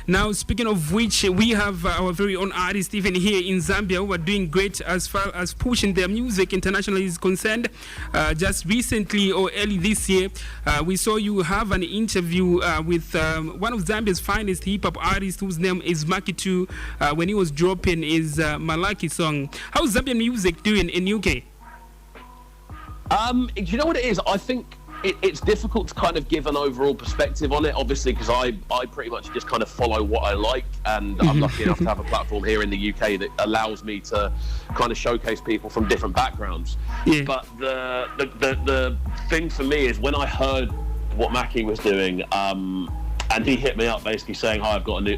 Now, speaking of which, we have our very own artist even here in Zambia who are doing great as far as pushing their music internationally is concerned. Just recently or early this year, we saw you have an interview with one of Zambia's finest hip-hop artists whose name is Makitu when he was dropping his Malaki song. How's Zambian music doing in UK? Do you know what it is? I think it's difficult to kind of give an overall perspective on it, obviously, because I pretty much just kind of follow what I like, and I'm lucky enough to have a platform here in the UK that allows me to kind of showcase people from different backgrounds. Yeah. But the thing for me is when I heard what Mackie was doing, and he hit me up basically saying, "Hi, I've got a new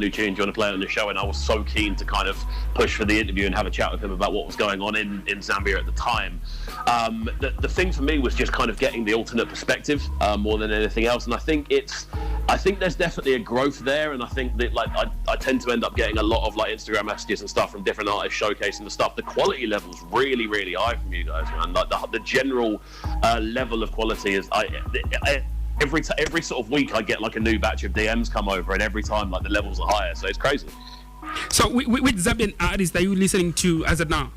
tune. Do you want to play it on the show?" And I was so keen to kind of push for the interview and have a chat with him about what was going on in Zambia at the time. The thing for me was just kind of getting the alternate perspective more than anything else. And I think there's definitely a growth there. And I think that I tend to end up getting a lot of like Instagram messages and stuff from different artists showcasing the stuff. The quality level's really, really high from you guys, man. Like the general level of quality is every sort of week I get like a new batch of DMs come over, and every time like the levels are higher, so it's crazy. So which Zambian artists are you listening to as of now?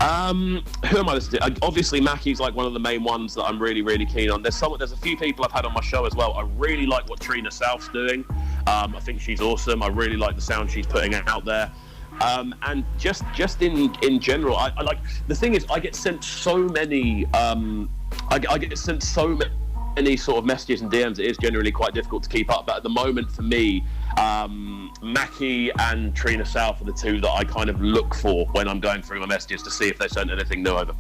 Who am I listening to? Obviously Mackie's like one of the main ones that I'm really, really keen on. There's a few people I've had on my show as well. I really like what Trinah South's doing. I think she's awesome. I really like the sound she's putting out there. And just in general, I like, the thing is I get sent so many I get sent so many sort of messages and DMs. It is generally quite difficult to keep up. But at the moment, for me, Mackie and Trinah South are the two that I kind of look for when I'm going through my messages to see if they sent anything new over.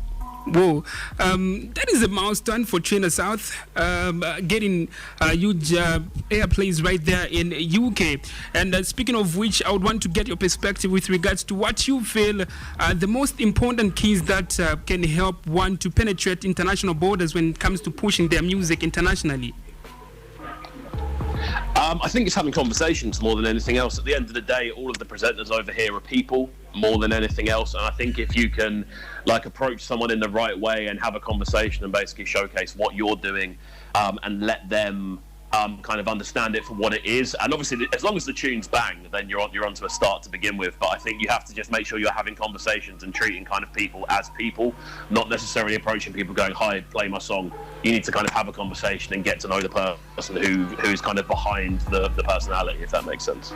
Whoa, that is a milestone for Trinah South, getting huge airplays right there in UK. And speaking of which, I would want to get your perspective with regards to what you feel the most important keys that can help one to penetrate international borders when it comes to pushing their music internationally. I think it's having conversations more than anything else. At the end of the day, all of the presenters over here are people more than anything else. And I think if you can like approach someone in the right way and have a conversation and basically showcase what you're doing, and let them kind of understand it for what it is. And obviously, as long as the tune's bang, then you're onto a start to begin with. But I think you have to just make sure you're having conversations and treating kind of people as people, not necessarily approaching people going, "Hi, play my song." You need to kind of have a conversation and get to know the person who's kind of behind the personality, if that makes sense.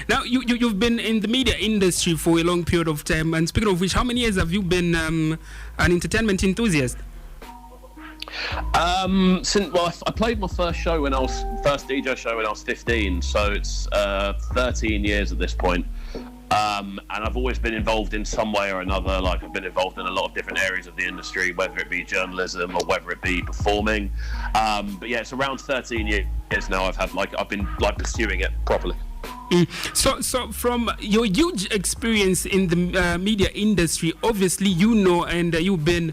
Now, you've been in the media industry for a long period of time. And speaking of which, how many years have you been an entertainment enthusiast? I played my first DJ show when I was 15, so it's 13 years at this point. And I've always been involved in some way or another. Like, I've been involved in a lot of different areas of the industry, whether it be journalism or whether it be performing. But yeah, it's around 13 years now I've been pursuing it properly. So from your huge experience in the media industry, obviously and you've been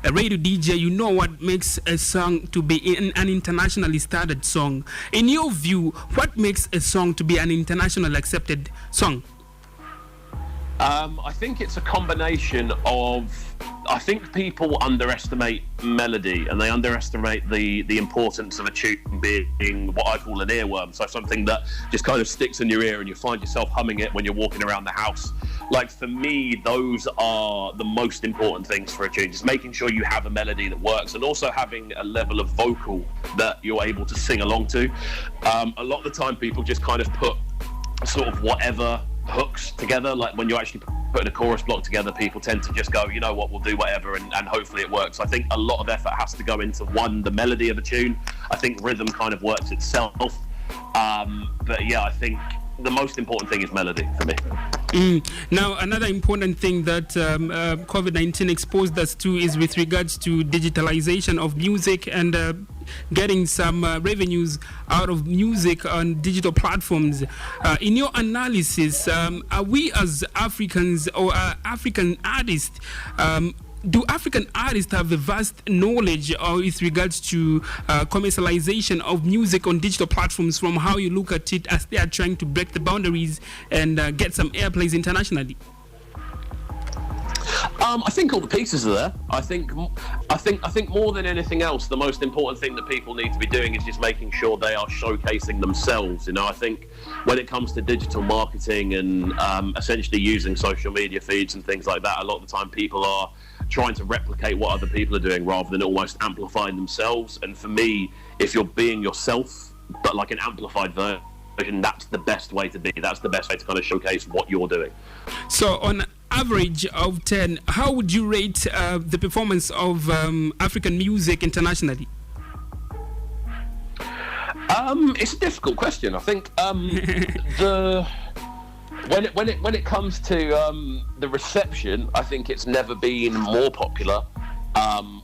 a radio DJ, you know what makes a song to be an internationally started song. In your view, what makes a song to be an international accepted song? I think it's a combination of, I think people underestimate melody, and they underestimate the importance of a tune being what I call an earworm. So something that just kind of sticks in your ear and you find yourself humming it when you're walking around the house. Like, for me, those are the most important things for a tune. Just making sure you have a melody that works, and also having a level of vocal that you're able to sing along to. A lot of the time people just kind of put sort of whatever hooks together. Like, when you're actually putting a chorus block together, people tend to just go, you know what, we'll do whatever, and hopefully it works. I think a lot of effort has to go into the melody of a tune. I think rhythm kind of works itself. But yeah, I think the most important thing is melody for me. Now, another important thing that COVID-19 exposed us to is with regards to digitalization of music and getting some revenues out of music on digital platforms. In your analysis, are we as Africans or African artists, do African artists have a vast knowledge with regards to commercialization of music on digital platforms, from how you look at it as they are trying to break the boundaries and get some airplays internationally? I think all the pieces are there. I think more than anything else, the most important thing that people need to be doing is just making sure they are showcasing themselves. You know, I think when it comes to digital marketing and essentially using social media feeds and things like that, a lot of the time people are trying to replicate what other people are doing rather than almost amplifying themselves. And for me, if you're being yourself, but like an amplified version, that's the best way to be. That's the best way to kind of showcase what you're doing. So on average of 10, how would you rate the performance of African music internationally? It's a difficult question. I think when it comes to the reception, I think it's never been more popular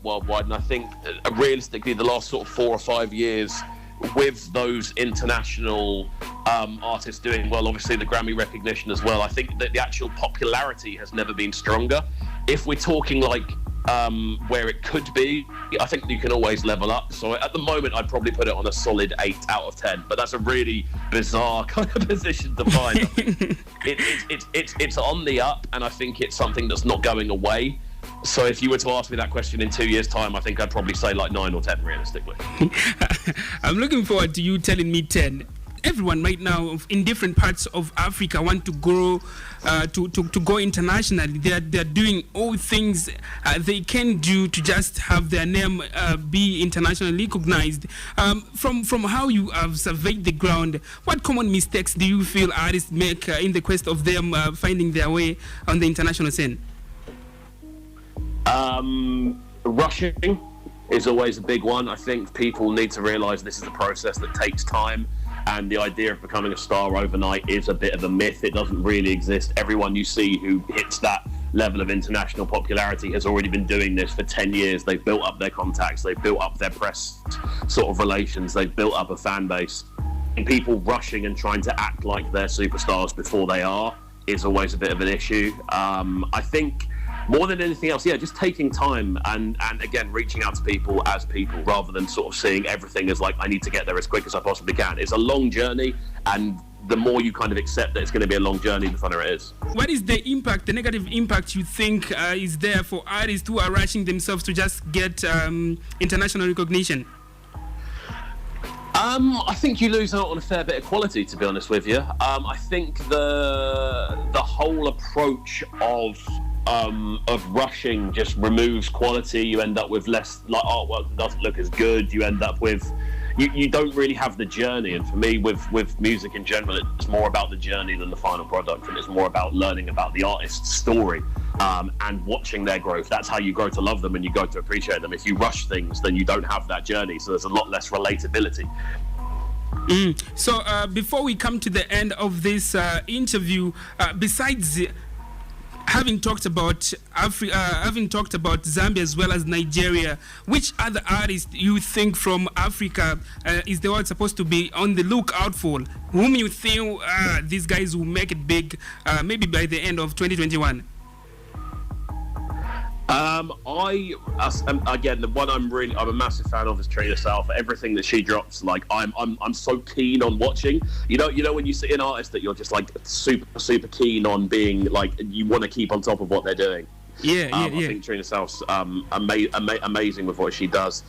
worldwide, and I think realistically the last sort of 4 or 5 years, with those international artists doing well, obviously the Grammy recognition as well, I think that the actual popularity has never been stronger. If we're talking like where it could be, I think you can always level up. So at the moment, I'd probably put it on a solid 8 out of 10. But that's a really bizarre kind of position to find. It's on the up, and I think it's something that's not going away. So if you were to ask me that question in 2 years' time, I think I'd probably say like 9 or 10, realistically. I'm looking forward to you telling me 10. Everyone right now in different parts of Africa want to grow, to go internationally. They're doing all things they can do to just have their name be internationally recognized. From how you have surveyed the ground, what common mistakes do you feel artists make in the quest of them finding their way on the international scene? Rushing is always a big one. I think people need to realise this is a process that takes time, and the idea of becoming a star overnight is a bit of a myth. It doesn't really exist. Everyone you see who hits that level of international popularity has already been doing this for 10 years. They've built up their contacts, they've built up their press sort of relations, they've built up a fan base. And people rushing and trying to act like they're superstars before they are is always a bit of an issue. I think more than anything else, just taking time and again, reaching out to people as people rather than sort of seeing everything as like, I need to get there as quick as I possibly can. It's a long journey, and the more you kind of accept that it's going to be a long journey, the funner it is. What is the impact, the negative impact you think is there for artists who are rushing themselves to just get international recognition? I think you lose out on a fair bit of quality, to be honest with you. I think the whole approach of rushing just removes quality. You end up with less, like, artwork that doesn't look as good. You end up with you don't really have the journey. And for me, with music in general, it's more about the journey than the final product, and it's more about learning about the artist's story and watching their growth. That's how you grow to love them and you grow to appreciate them. If you rush things, then you don't have that journey, so there's a lot less relatability. So before we come to the end of this interview, besides having talked about having talked about Zambia as well as Nigeria, which other artists you think from Africa is the world supposed to be on the lookout for? Whom you think these guys will make it big, maybe by the end of 2021? Again, the one I'm a massive fan of is Trinah South. Everything that she drops, like I'm so keen on watching. You know when you see an artist that you're just like super keen on being like, you want to keep on top of what they're doing. I think Trinah South's amazing with what she does.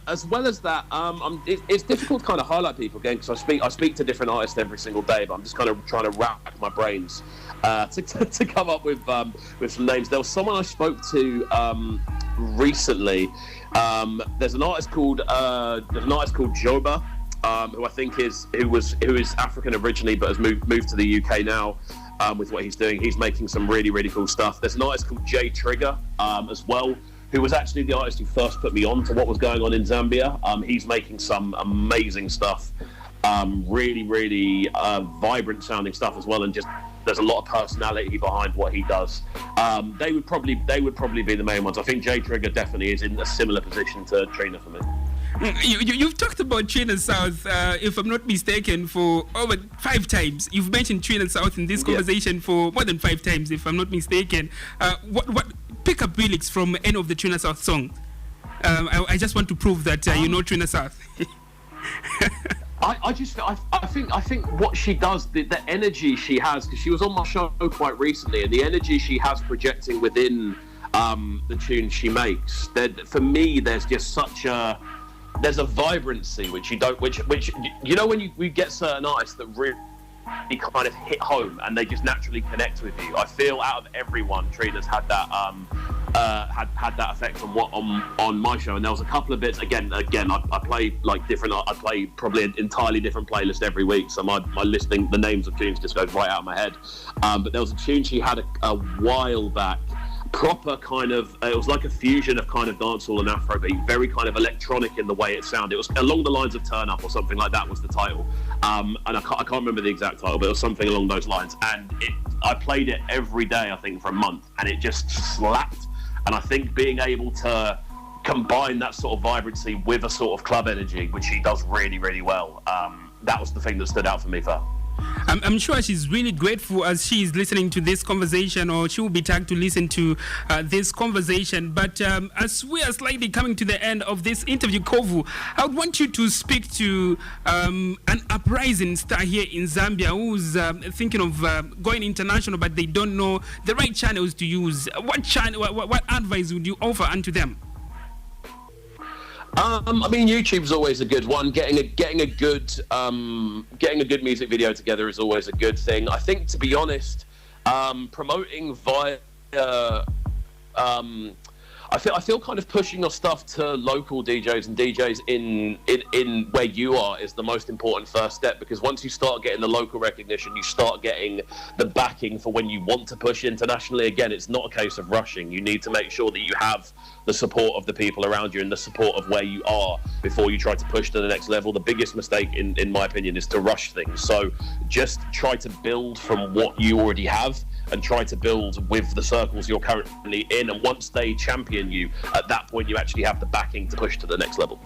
As well as that, it's difficult to kind of highlight people again, because I speak to different artists every single day, but I'm just kind of trying to rack my brains to come up with some names. There was someone I spoke to recently. There's an artist called Joba, who I think is African originally but has moved to the UK now. With what he's doing, he's making some really cool stuff. There's an artist called J Trigger as well, who was actually the artist who first put me on to what was going on in Zambia. He's making some amazing stuff, really vibrant sounding stuff as well, and just there's a lot of personality behind what he does. They would probably be the main ones. I think J Trigger definitely is in a similar position to Trinah for me. You've talked about Trinah South, if I'm not mistaken, for over 5 times. You've mentioned Trinah South in this conversation for more than 5 times, if I'm not mistaken. What pick up lyrics from any of the Trinah South songs? I just want to prove that you know Trinah South. I think what she does, the energy she has, because she was on my show quite recently, and the energy she has projecting within the tunes she makes. For me, there's just there's a vibrancy which you don't, which you know, when you get certain artists that really kind of hit home and they just naturally connect with you. I feel out of everyone, Trinah's had that had that effect on my show. And there was a couple of bits. Again, I play like different. I play probably an entirely different playlist every week, so my listening, the names of tunes just goes right out of my head. But there was a tune she had a while back. Proper kind of, it was like a fusion of kind of dancehall and Afrobeat, very kind of electronic in the way it sounded. It was along the lines of Turn Up or something like that was the title. And I can't remember the exact title, but it was something along those lines. And I played it every day, I think, for a month, and it just slapped. And I think being able to combine that sort of vibrancy with a sort of club energy, which she does really, really well, that was the thing that stood out for me for her. I'm sure she's really grateful as she's listening to this conversation, or she will be tagged to listen to this conversation. But as we are slightly coming to the end of this interview, Kovu, I would want you to speak to an uprising star here in Zambia who's thinking of going international, but they don't know the right channels to use. What advice would you offer unto them? I mean, YouTube's always a good one. Getting a good music video together is always a good thing. I think, to be honest, promoting via I feel kind of pushing your stuff to local DJs and DJs in where you are is the most important first step, because once you start getting the local recognition, you start getting the backing for when you want to push internationally. Again, it's not a case of rushing. You need to make sure that you have the support of the people around you and the support of where you are before you try to push to the next level. The biggest mistake, in my opinion, is to rush things. So just try to build from what you already have and try to build with the circles you're currently in. And once they champion you, at that point, you actually have the backing to push to the next level.